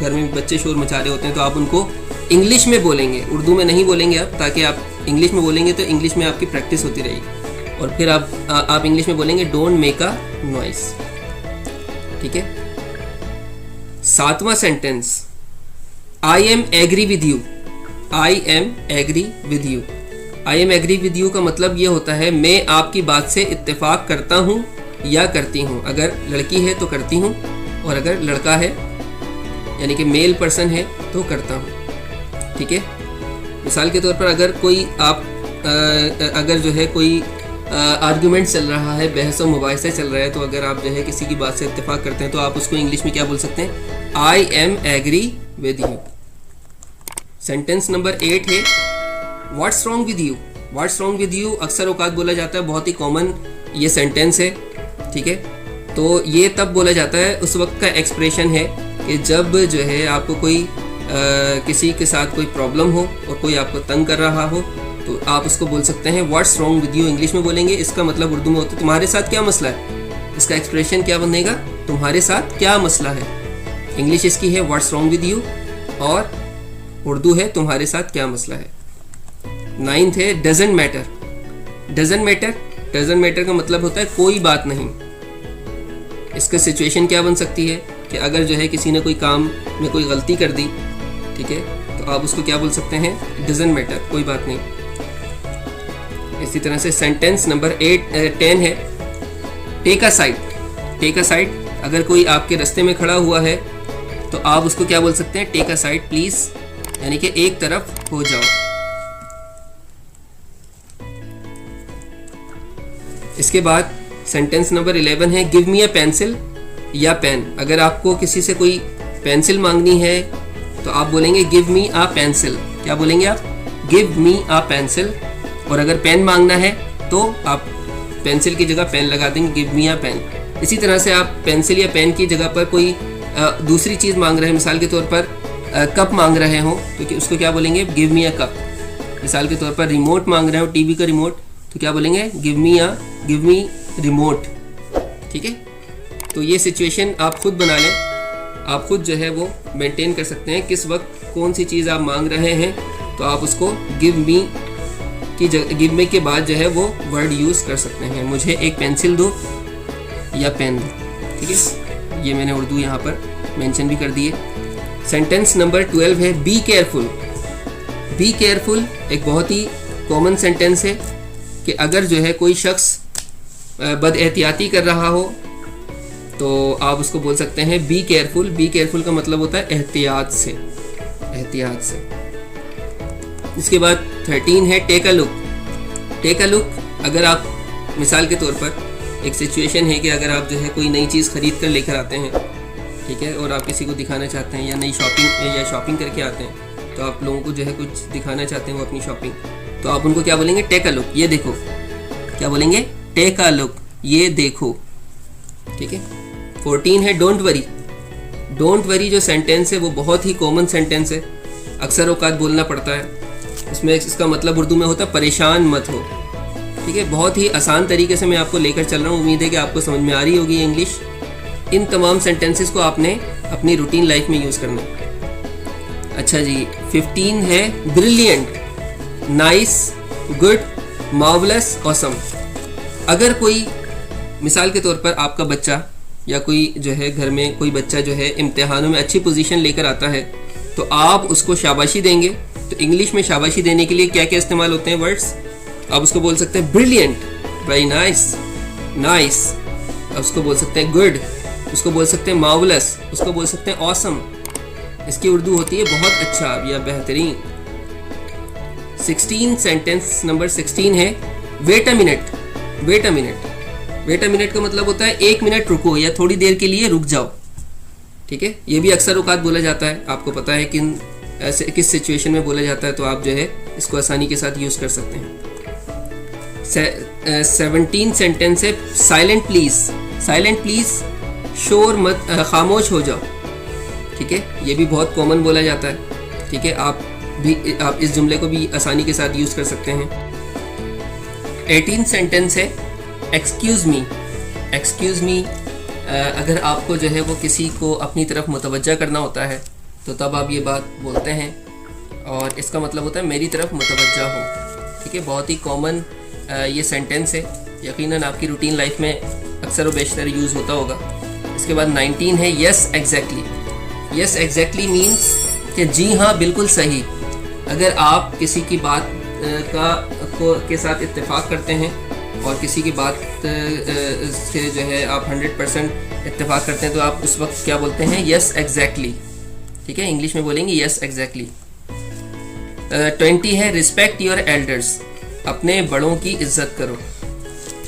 گھر میں بھی بچے شور مچا رہے ہوتے ہیں تو آپ ان کو انگلش میں بولیں گے, اردو میں نہیں بولیں گے آپ, تاکہ آپ انگلش میں بولیں گے تو انگلش میں آپ کی پریکٹس ہوتی رہے گی. اور پھر آپ انگلش میں بولیں گے ڈونٹ میک اے نوائز. ٹھیک ہے. 7واں sentence, I am agree with you. I am agree with you. I am agree with you کا مطلب یہ ہوتا ہے میں آپ کی بات سے اتفاق کرتا ہوں یا کرتی ہوں. اگر لڑکی ہے تو کرتی ہوں, اور اگر لڑکا ہے یعنی کہ میل پرسن ہے تو کرتا ہوں. ٹھیک ہے. مثال کے طور پر اگر کوئی اگر جو ہے کوئی آرگومنٹ چل رہا ہے, بحث و مباحثہ چل رہا ہے, تو اگر آپ جو ہے کسی کی بات سے اتفاق کرتے ہیں تو آپ اس کو انگلش میں کیا بول سکتے ہیں؟ آئی am agree with you. Sentence number 8 ہے what's wrong with you. What's wrong with you اکثر اوقات بولا جاتا ہے, بہت ہی کامن یہ سینٹینس ہے. ٹھیک ہے. تو یہ تب بولا جاتا ہے, اس وقت کا ایکسپریشن ہے کہ جب جو ہے آپ کو کوئی کسی کے ساتھ کوئی پرابلم ہو اور کوئی آپ کو تنگ کر رہا ہو تو آپ اس کو بول سکتے ہیں what's wrong with you. English میں بولیں گے, اس کا مطلب اردو میں ہوتا ہے تمہارے ساتھ کیا مسئلہ ہے. اس کا ایکسپریشن کیا بنے گا؟ تمہارے ساتھ کیا مسئلہ ہے. انگلش اس کی ہے واٹس رانگ ود یو, اور اردو ہے تمہارے ساتھ کیا مسئلہ ہے. 9 ہے doesn't matter. Doesn't matter, doesn't matter کا مطلب ہوتا ہے کوئی بات نہیں. اس کا سچویشن کیا بن سکتی ہے کہ اگر جو ہے کسی نے کوئی کام میں کوئی غلطی کر دی, ٹھیک ہے, تو آپ اس کو کیا بول سکتے ہیں؟ ڈزنٹ میٹر, کوئی بات نہیں. اسی طرح سے سینٹینس نمبر 10 ہے ٹیک اے سائڈ. ٹیک اے سائڈ, اگر کوئی آپ کے رستے میں کھڑا ہوا ہے تو آپ اس کو کیا بول سکتے ہیں؟ ٹیک اے سائڈ پلیز, یعنی کہ ایک طرف ہو جاؤ. اس کے بعد سینٹینس نمبر 11 ہے گیو می اے پینسل یا پین. اگر آپ کو کسی سے کوئی پینسل مانگنی ہے تو آپ بولیں گے گیو می اے پینسل. کیا بولیں گے آپ؟ Give me a pencil. اور اگر پین مانگنا ہے تو آپ پینسل کی جگہ پین لگا دیں گے, گیو می اے پین. اسی طرح سے آپ پینسل یا پین کی جگہ پر کوئی دوسری چیز مانگ رہے ہیں, مثال کے طور پر کپ مانگ رہے ہوں تو اس کو کیا بولیں گے؟ گیو می اے کپ. مثال کے طور پر ریموٹ مانگ رہے ہو, ٹی وی کا ریموٹ, تو کیا بولیں گے؟ گیو می ریموٹ. ٹھیک ہے. تو یہ سچویشن آپ خود بنا لیں, آپ خود جو ہے وہ مینٹین کر سکتے ہیں کس وقت کون سی چیز آپ مانگ رہے ہیں, تو آپ اس کو گیو می کے بعد جو ہے وہ ورڈ یوز کر سکتے ہیں. مجھے ایک پینسل دو یا پین دو. ٹھیک ہے. یہ میں نے اردو یہاں پر مینشن بھی کر دیے. سینٹینس نمبر 12 ہے بی کیئرفل. بی کیئرفل ایک بہت ہی کامن سینٹینس ہے کہ اگر جو ہے کوئی شخص بد احتیاطی کر رہا ہو تو آپ اس کو بول سکتے ہیں بی کیئرفل. بی کیئرفل کا مطلب ہوتا ہے احتیاط سے, احتیاط سے. اس کے بعد 13 ہے ٹیک اے لک. ٹیک اے لک, اگر آپ مثال کے طور پر ایک سچویشن ہے کہ اگر آپ جو ہے کوئی نئی چیز خرید کر لے کر آتے ہیں, ٹھیک ہے, اور آپ کسی کو دکھانا چاہتے ہیں یا نئی شاپنگ کر کے آتے ہیں تو آپ لوگوں کو جو ہے کچھ دکھانا چاہتے ہیں وہ اپنی شاپنگ, تو آپ ان کو کیا بولیں گے؟ ٹیک اے لک, یہ دیکھو. کیا بولیں گے؟ ٹیک اے لک, یہ دیکھو. ٹھیک ہے. 14 ہے ڈونٹ وری. ڈونٹ وری جو سینٹینس ہے وہ بہت ہی کامن سینٹینس ہے, اکثر اوقات بولنا پڑتا ہے. اس میں اس کا مطلب اردو میں ہوتا ہے پریشان مت ہو. ٹھیک ہے. بہت ہی آسان طریقے سے میں آپ کو لے کر چل رہا ہوں, امید ہے کہ آپ کو سمجھ میں آ رہی ہوگی انگلش. ان تمام سینٹینسز کو آپ نے اپنی روٹین لائف میں یوز کرنا ہے. اچھا جی, 15 ہے بریلینٹ, نائس, گڈ, مارولس, آسم. اگر کوئی مثال کے طور پر آپ کا بچہ یا کوئی جو ہے گھر میں کوئی بچہ جو ہے امتحانوں میں اچھی پوزیشن لے کر آتا ہے تو آپ اس کو شاباشی دیں گے. تو انگلش میں شاباشی دینے کے لیے کیا کیا استعمال ہوتے ہیں ورڈس؟ آپ اس کو بول سکتے ہیں بریلینٹ, ویری نائس, نائس. آپ اس کو بول سکتے ہیں گڈ, اس کو بول سکتے ہیں مارولس, اس کو بول سکتے ہیں آسم. اس کی اردو ہوتی ہے بہت اچھا یا بہترین. 16 سینٹینس نمبر 16 ہے wait a minute. Wait a minute. Wait a minute کا مطلب ہوتا ہے ایک منٹ رکو یا تھوڑی دیر کے لیے رک جاؤ. ٹھیک ہے. یہ بھی اکثر اوقات بولا جاتا ہے, آپ کو پتا ہے کس سچویشن میں بولا جاتا ہے, تو آپ جو ہے اس کو آسانی کے ساتھ یوز کر سکتے ہیں. 17 سینٹینس ہے سائلنٹ پلیز. سائلنٹ پلیز, شور مت, خاموش ہو جاؤ. ٹھیک ہے. یہ بھی بہت کامن بولا جاتا ہے. ٹھیک ہے. آپ اس جملے کو بھی آسانی کے ساتھ یوز کر سکتے ہیں. 18 سینٹینس ہے ایکسکیوز می. ایکسکیوز می اگر آپ کو جو ہے وہ کسی کو اپنی طرف متوجہ کرنا ہوتا ہے تو تب آپ یہ بات بولتے ہیں، اور اس کا مطلب ہوتا ہے میری طرف متوجہ ہو. ٹھیک ہے، بہت ہی کامن یہ سینٹینس ہے، یقیناً آپ کی روٹین لائف میں اکثر و بیشتر یوز ہوتا ہوگا. اس کے بعد 19 ہے yes exactly. Yes exactly means کہ جی ہاں بالکل صحیح. اگر آپ کسی کی بات کے ساتھ اتفاق کرتے ہیں اور کسی کی بات سے جو ہے آپ 100% اتفاق کرتے ہیں تو آپ اس وقت کیا بولتے ہیں؟ Yes exactly. ٹھیک ہے، انگلش میں بولیں گے یس ایگزیکٹلی. 20 ہے رسپیکٹ یور ایلڈرس. اپنے بڑوں کی عزت کرو.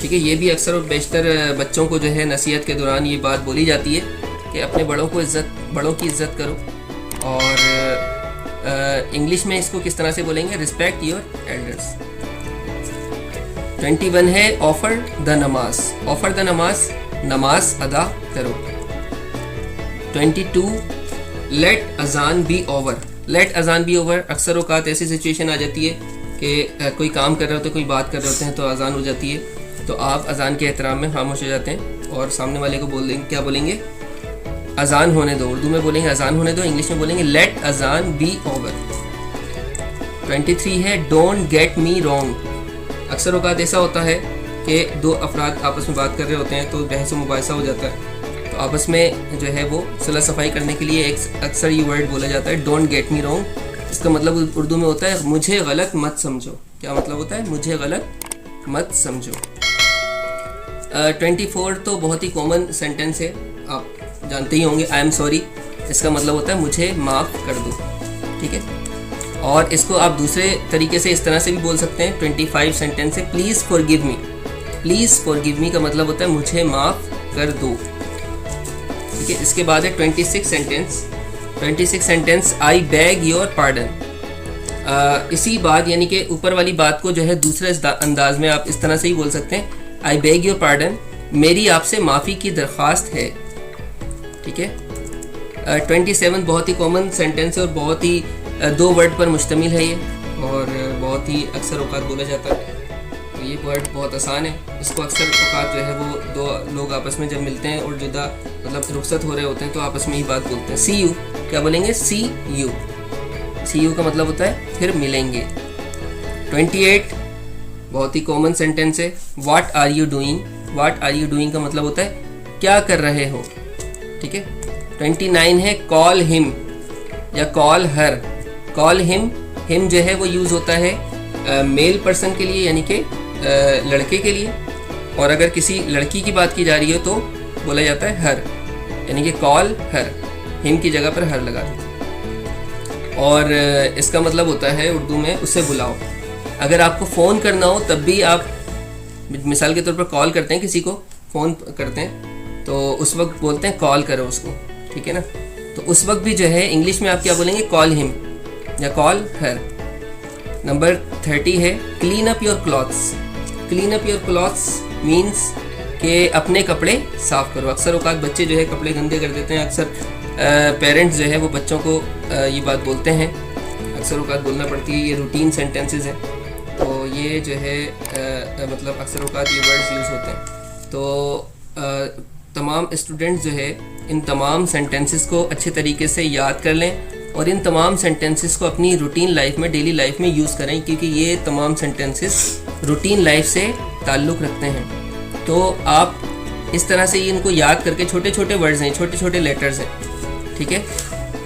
ٹھیک ہے، یہ بھی اکثر و بیشتر بچوں کو جو ہے نصیحت کے دوران یہ بات بولی جاتی ہے کہ اپنے بڑوں کی عزت کرو. اور انگلش میں اس کو کس طرح سے بولیں گے؟ Respect your elders. 21 ہے آفر دا نماز. آفر دا نماز، نماز ادا کرو. 22 لیٹ اذان بی اوور. لیٹ اذان بی اوور، اکثر اوقات ایسی سچویشن آ جاتی ہے کہ کوئی کام کر رہے ہوتے ہیں، کوئی بات کر رہے ہوتے ہیں تو اذان ہو جاتی ہے، تو آپ اذان کے احترام میں خاموش ہو جاتے ہیں اور سامنے والے کو بول دیں گے، کیا بولیں گے؟ اذان ہونے دو. اردو میں بولیں گے اذان ہونے دو، انگلش میں بولیں گے لیٹ اذان بی اوور. 23 ہے ڈونٹ گیٹ می رانگ. اکثر اوقات ایسا ہوتا ہے کہ دو افراد آپس میں بات کر رہے ہوتے ہیں تو بحث و مباحثہ ہو جاتا ہے، تو آپس میں جو ہے وہ صلح صفائی کرنے کے لیے اکثر یہ ورڈ بولا جاتا ہے ڈونٹ گیٹ می رانگ. اس کا مطلب اردو میں ہوتا ہے مجھے غلط مت سمجھو. کیا مطلب ہوتا ہے؟ مجھے غلط مت سمجھو. 24 تو بہت ہی کامن سینٹینس ہے، آپ جانتے ہی ہوں گے، آئی ایم سوری. اس کا مطلب ہوتا ہے مجھے معاف کر دو. ٹھیک ہے، اور اس کو آپ دوسرے طریقے سے اس طرح سے بھی بول سکتے ہیں. 25 سینٹینس ہے please forgive me. Please forgive me کا مطلب ہوتا ہے مجھے معاف کر دو. ٹھیک ہے، اس کے بعد ہے 26 sentence. 26 sentence I beg your pardon. اسی بات یعنی کہ اوپر والی بات کو جو ہے دوسرے انداز میں آپ اس طرح سے ہی بول سکتے ہیں آئی بیگ یور پارڈن، میری آپ سے معافی کی درخواست ہے. ٹھیک ہے. 27 بہت ہی کامن سینٹینس ہے اور بہت ہی 2 ورڈ پر مشتمل ہے یہ، اور بہت ہی اکثر اوقات بولا جاتا ہے. تو یہ ورڈ بہت آسان ہے، اس کو اکثر اوقات جو ہے وہ دو لوگ آپس میں جب ملتے ہیں اور جدا مطلب رخصت ہو رہے ہوتے ہیں تو آپس میں ہی بات بولتے ہیں. سی یو. کیا بولیں گے؟ سی یو. سی یو کا مطلب ہوتا ہے پھر ملیں گے. 28 بہت ہی کامن سینٹینس ہے what are you doing. What are you doing کا مطلب ہوتا ہے کیا کر رہے ہو. ٹھیک ہے. 29 ہے کال ہم یا کال ہر. کال ہم جو ہے وہ یوز ہوتا ہے میل پرسن کے لیے یعنی کہ لڑکے کے لیے، اور اگر کسی لڑکی کی بات کی جا رہی ہے تو بولا جاتا ہے ہر، یعنی کہ کال ہر. ہم کی جگہ پر ہر لگا دو. اور اس کا مطلب ہوتا ہے اردو میں اسے بلاؤ. اگر آپ کو فون کرنا ہو تب بھی آپ مثال کے طور پر کال کرتے ہیں، کسی کو فون کرتے ہیں تو اس وقت بولتے ہیں کال کرو اس کو. ٹھیک ہے نا. تو اس وقت بھی جو ہے انگلش میں آپ کیا بولیں گے؟ کال ہم یا کال ہر. نمبر 30 ہے clean up your clothes. Clean up your clothes means کہ اپنے کپڑے صاف کرو. اکثر اوقات بچے جو ہے کپڑے گندے کر دیتے ہیں، اکثر پیرنٹس جو ہے وہ بچوں کو یہ بات بولتے ہیں، اکثر اوقات بولنا پڑتی ہے. یہ روٹین سینٹینسز ہیں تو یہ جو ہے مطلب اکثر اوقات یہ ورڈز یوز ہوتے ہیں. تو تمام اسٹوڈنٹس جو ہے ان تمام سینٹینسز کو اچھے طریقے سے یاد کر لیں اور ان تمام سینٹینسز کو اپنی روٹین لائف میں ڈیلی لائف میں یوز کریں، کیونکہ یہ تمام سینٹینسز روٹین لائف سے تعلق رکھتے ہیں. تو آپ اس طرح سے ان کو یاد کر کے، چھوٹے چھوٹے ورڈز ہیں، چھوٹے چھوٹے لیٹرز ہیں. ٹھیک ہے،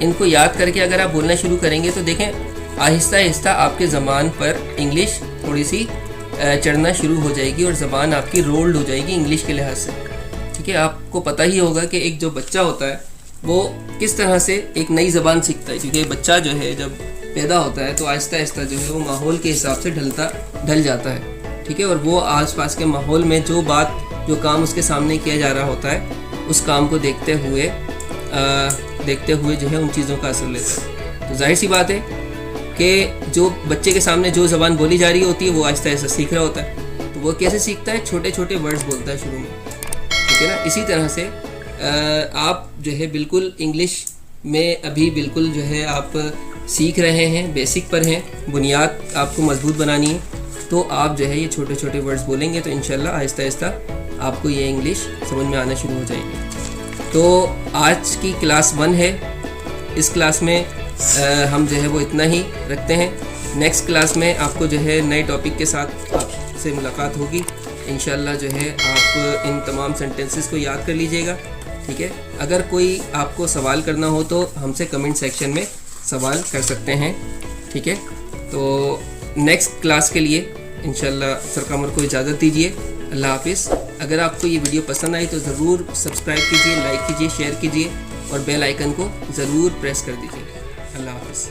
ان کو یاد کر کے اگر آپ بولنا شروع کریں گے تو دیکھیں آہستہ آہستہ آپ کے زبان پر انگلش تھوڑی سی چڑھنا شروع ہو جائے گی اور زبان آپ کی رولڈ ہو جائے گی انگلش کے لحاظ سے. ٹھیک ہے، آپ کو پتہ ہی ہوگا کہ ایک جو بچہ ہوتا ہے وہ کس طرح سے ایک نئی زبان سیکھتا ہے، کیونکہ بچہ جو ہے جب پیدا ہوتا ہے تو آہستہ آہستہ جو ہے وہ ماحول کے حساب سے ڈھل جاتا ہے. ٹھیک ہے، اور وہ آس پاس کے ماحول میں جو کام اس کے سامنے کیا جا رہا ہوتا ہے اس کام کو دیکھتے ہوئے جو ہے ان چیزوں کا اثر لیتا ہے. تو ظاہر سی بات ہے کہ جو بچے کے سامنے جو زبان بولی جا رہی ہوتی ہے وہ آہستہ آہستہ سیکھ رہا ہوتا ہے. تو وہ کیسے سیکھتا ہے؟ چھوٹے چھوٹے ورڈز بولتا ہے شروع میں. ٹھیک ہے نا. اسی طرح سے آپ جو ہے بالکل انگلش میں ابھی بالکل جو ہے آپ سیکھ رہے ہیں، بیسک پر ہیں، بنیاد آپ کو مضبوط بنانی ہے، تو آپ جو ہے یہ چھوٹے چھوٹے ورڈز بولیں گے تو انشاءاللہ آہستہ آہستہ آپ کو یہ انگلش سمجھ میں آنا شروع ہو جائے گی. تو آج کی کلاس 1 ہے، اس کلاس میں ہم جو ہے وہ اتنا ہی رکھتے ہیں. نیکسٹ کلاس میں آپ کو جو ہے نئے ٹاپک کے ساتھ آپ سے ملاقات ہوگی انشاءاللہ. جو ہے آپ ان تمام سینٹنسز کو یاد کر لیجئے گا، ٹھیک ہے. اگر کوئی آپ کو سوال کرنا ہو تو ہم سے کمنٹ سیکشن میں سوال کر سکتے ہیں، ٹھیک ہے. تو نیکسٹ کلاس کے لیے انشاءاللہ سر قمر کو اجازت دیجیے. اللہ حافظ. اگر آپ کو یہ ویڈیو پسند آئی تو ضرور سبسکرائب کیجیے، لائک کیجیے، شیئر کیجیے اور بیل آئیکن کو ضرور پریس کر دیجیے. اللہ حافظ.